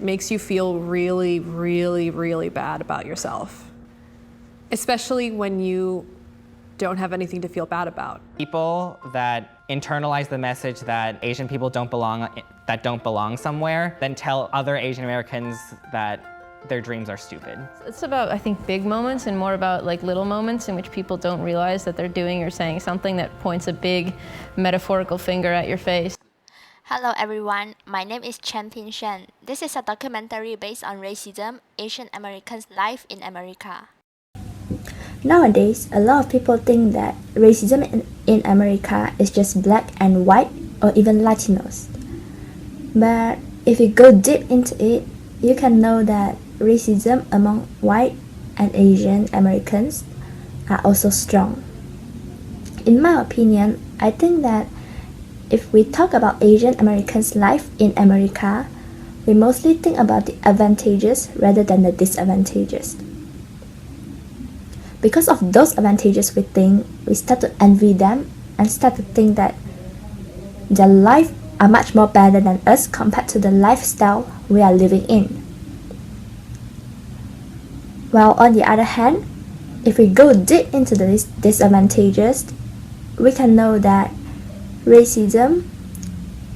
makes you feel really, really, really bad about yourself. Especially when you don't have anything to feel bad about. People that internalize the message that Asian people don't belong somewhere, then tell other Asian Americans that their dreams are stupid. It's about, I think, big moments and more about like little moments in which people don't realize that they're doing or saying something that points a big metaphorical finger at your face. Hello everyone, my name is Chen Pin Shen. This is a documentary based on racism, Asian Americans' life in America. Nowadays, a lot of people think that racism in America is just black and white or even Latinos. But if you go deep into it, you can know that racism among white and Asian Americans are also strong. In my opinion, I think that if we talk about Asian Americans' life in America, we mostly think about the advantages rather than the disadvantages. Because of those advantages we start to envy them and start to think that their life are much more better than us compared to the lifestyle we are living in. While on the other hand, if we go deep into the disadvantages, we can know that racism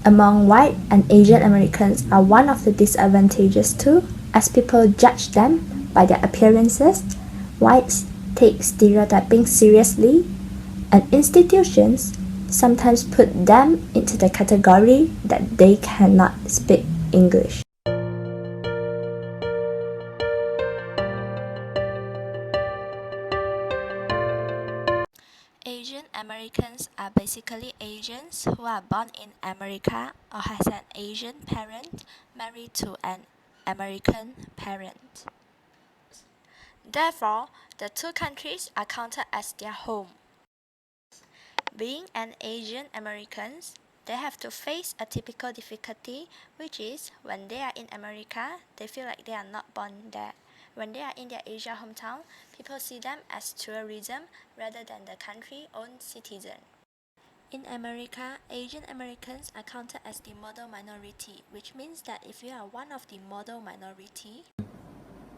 among white and Asian Americans are one of the disadvantages too, as people judge them by their appearances. Whites take stereotyping seriously, and institutions sometimes put them into the category that they cannot speak English. Asian Americans are basically Asians who are born in America or has an Asian parent married to an American parent. Therefore, the two countries are counted as their home. Being an Asian Americans, they have to face a typical difficulty, which is when they are in America, they feel like they are not born there. When they are in their Asia hometown, people see them as tourism rather than the country-owned citizen. In America, Asian Americans are counted as the model minority, which means that if you are one of the model minority,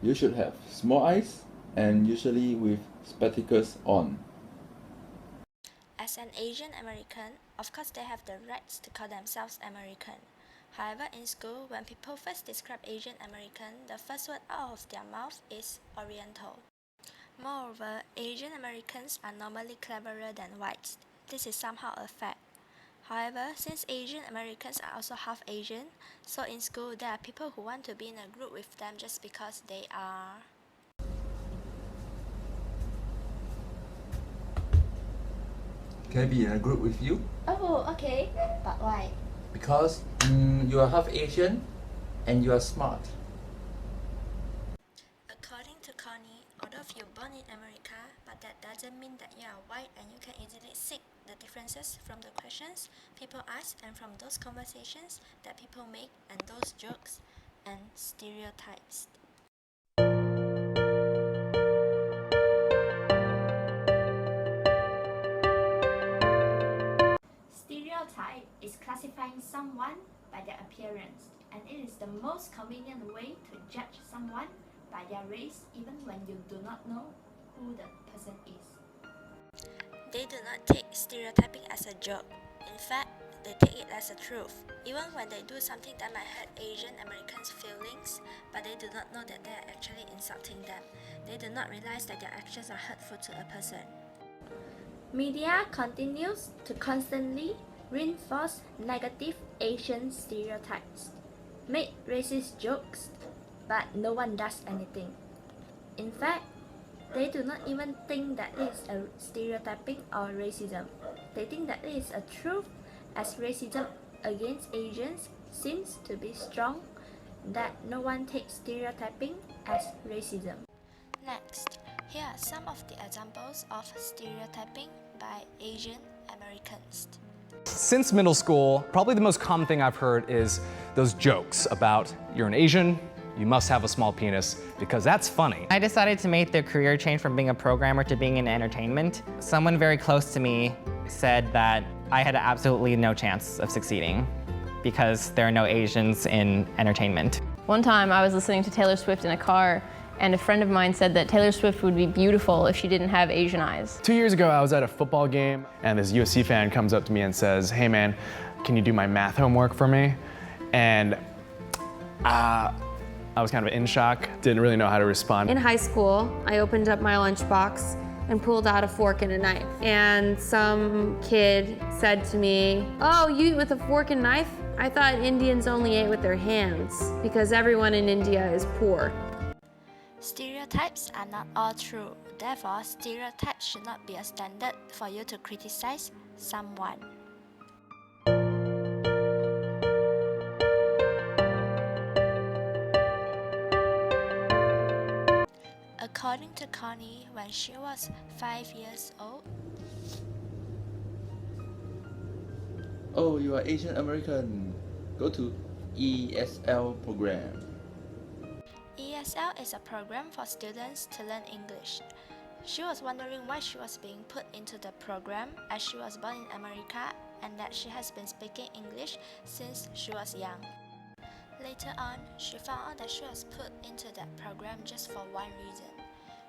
you should have small eyes and usually with spectacles on. As an Asian American, of course they have the rights to call themselves American. However, in school, when people first describe Asian American, the first word out of their mouth is Oriental. Moreover, Asian Americans are normally cleverer than whites. This is somehow a fact. However, since Asian Americans are also half Asian, so in school there are people who want to be in a group with them just because they are. Can I be in a group with you? Oh, okay. But why? Because you are half Asian and you are smart. According to Connie, although you're born in America, but that doesn't mean that you are white and you can easily see the differences from the questions people ask and from those conversations that people make and those jokes and stereotypes. Stereotype is classifying someone by their appearance, and it is the most convenient way to judge someone by their race even when you do not know who the person is. They do not take stereotyping as a joke. In fact, they take it as a truth, even when they do something that might hurt Asian Americans' feelings, but they do not know that they are actually insulting them. They do not realize that their actions are hurtful to a person. Media continues to constantly reinforce negative Asian stereotypes, make racist jokes, but no one does anything. In fact, they do not even think that it is a stereotyping or racism. They think that it is a truth, as racism against Asians seems to be strong, that no one takes stereotyping as racism. Next, here are some of the examples of stereotyping by Asian Americans. Since middle school, probably the most common thing I've heard is those jokes about you're an Asian, you must have a small penis, because that's funny. I decided to make the career change from being a programmer to being in entertainment. Someone very close to me said that I had absolutely no chance of succeeding because there are no Asians in entertainment. One time I was listening to Taylor Swift in a car, and a friend of mine said that Taylor Swift would be beautiful if she didn't have Asian eyes. 2 years ago, I was at a football game, and this USC fan comes up to me and says, "Hey man, can you do my math homework for me?" And I was kind of in shock, didn't really know how to respond. In high school, I opened up my lunchbox and pulled out a fork and a knife. And some kid said to me, "Oh, you eat with a fork and knife? I thought Indians only ate with their hands because everyone in India is poor." Stereotypes are not all true. Therefore, stereotypes should not be a standard for you to criticize someone. According to Connie, when she was 5 years old, Oh, you are Asian American. Go to ESL program. ESL is a program for students to learn English. She was wondering why she was being put into the program as she was born in America and that she has been speaking English since she was young. Later on, she found out that she was put into that program just for one reason.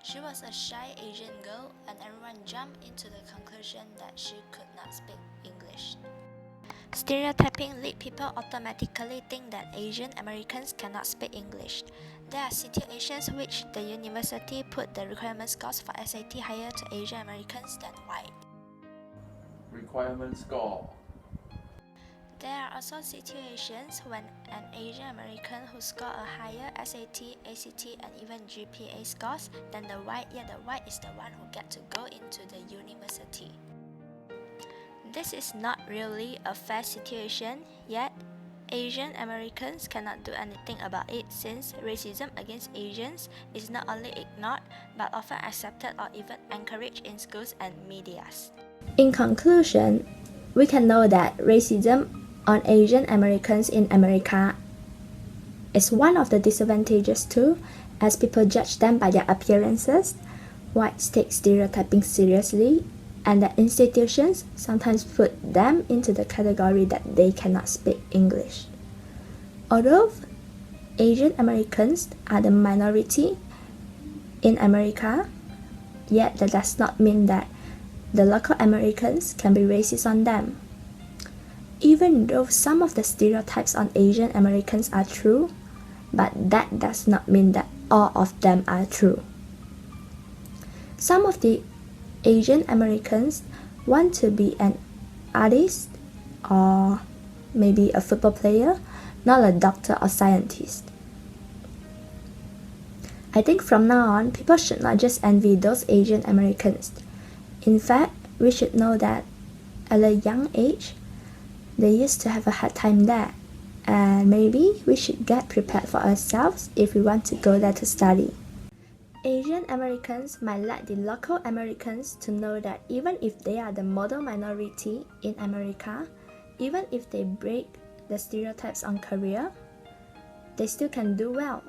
She was a shy Asian girl and everyone jumped into the conclusion that she could not speak English. Stereotyping leads people automatically think that Asian Americans cannot speak English. There are situations which the university put the requirement scores for SAT higher to Asian Americans than white. Requirement score. There are also situations when an Asian American who scored a higher SAT, ACT, and even GPA scores than the white, yet the white is the one who gets to go into the university. This is not really a fair situation, yet Asian Americans cannot do anything about it since racism against Asians is not only ignored but often accepted or even encouraged in schools and medias. In conclusion, we can know that racism on Asian Americans in America is one of the disadvantages too, as people judge them by their appearances, whites take stereotyping seriously, and that institutions sometimes put them into the category that they cannot speak English. Although Asian Americans are the minority in America, yet that does not mean that the local Americans can be racist on them. Even though some of the stereotypes on Asian Americans are true, but that does not mean that all of them are true. Some of the Asian Americans want to be an artist or maybe a football player, not a doctor or scientist. I think from now on, people should not just envy those Asian Americans. In fact, we should know that at a young age, they used to have a hard time there, and maybe we should get prepared for ourselves if we want to go there to study. Asian Americans might let the local Americans to know that even if they are the model minority in America, even if they break the stereotypes on career, they still can do well.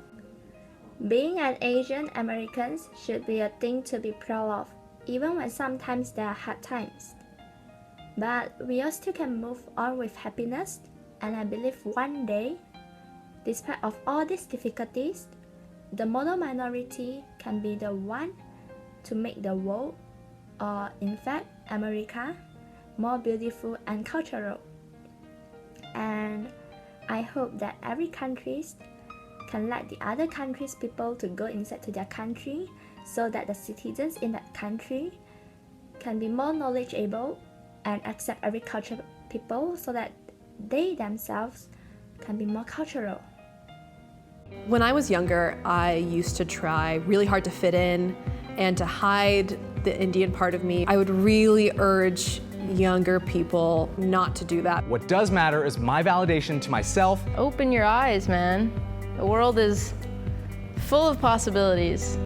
Being an Asian American should be a thing to be proud of, even when sometimes there are hard times. But we all still can move on with happiness, and I believe one day, despite of all these difficulties, the model minority can be the one to make the world, or in fact America, more beautiful and cultural. And I hope that every country can let the other countries' people to go inside to their country so that the citizens in that country can be more knowledgeable and accept every culture people so that they themselves can be more cultural. When I was younger, I used to try really hard to fit in and to hide the Indian part of me. I would really urge younger people not to do that. What does matter is my validation to myself. Open your eyes, man. The world is full of possibilities.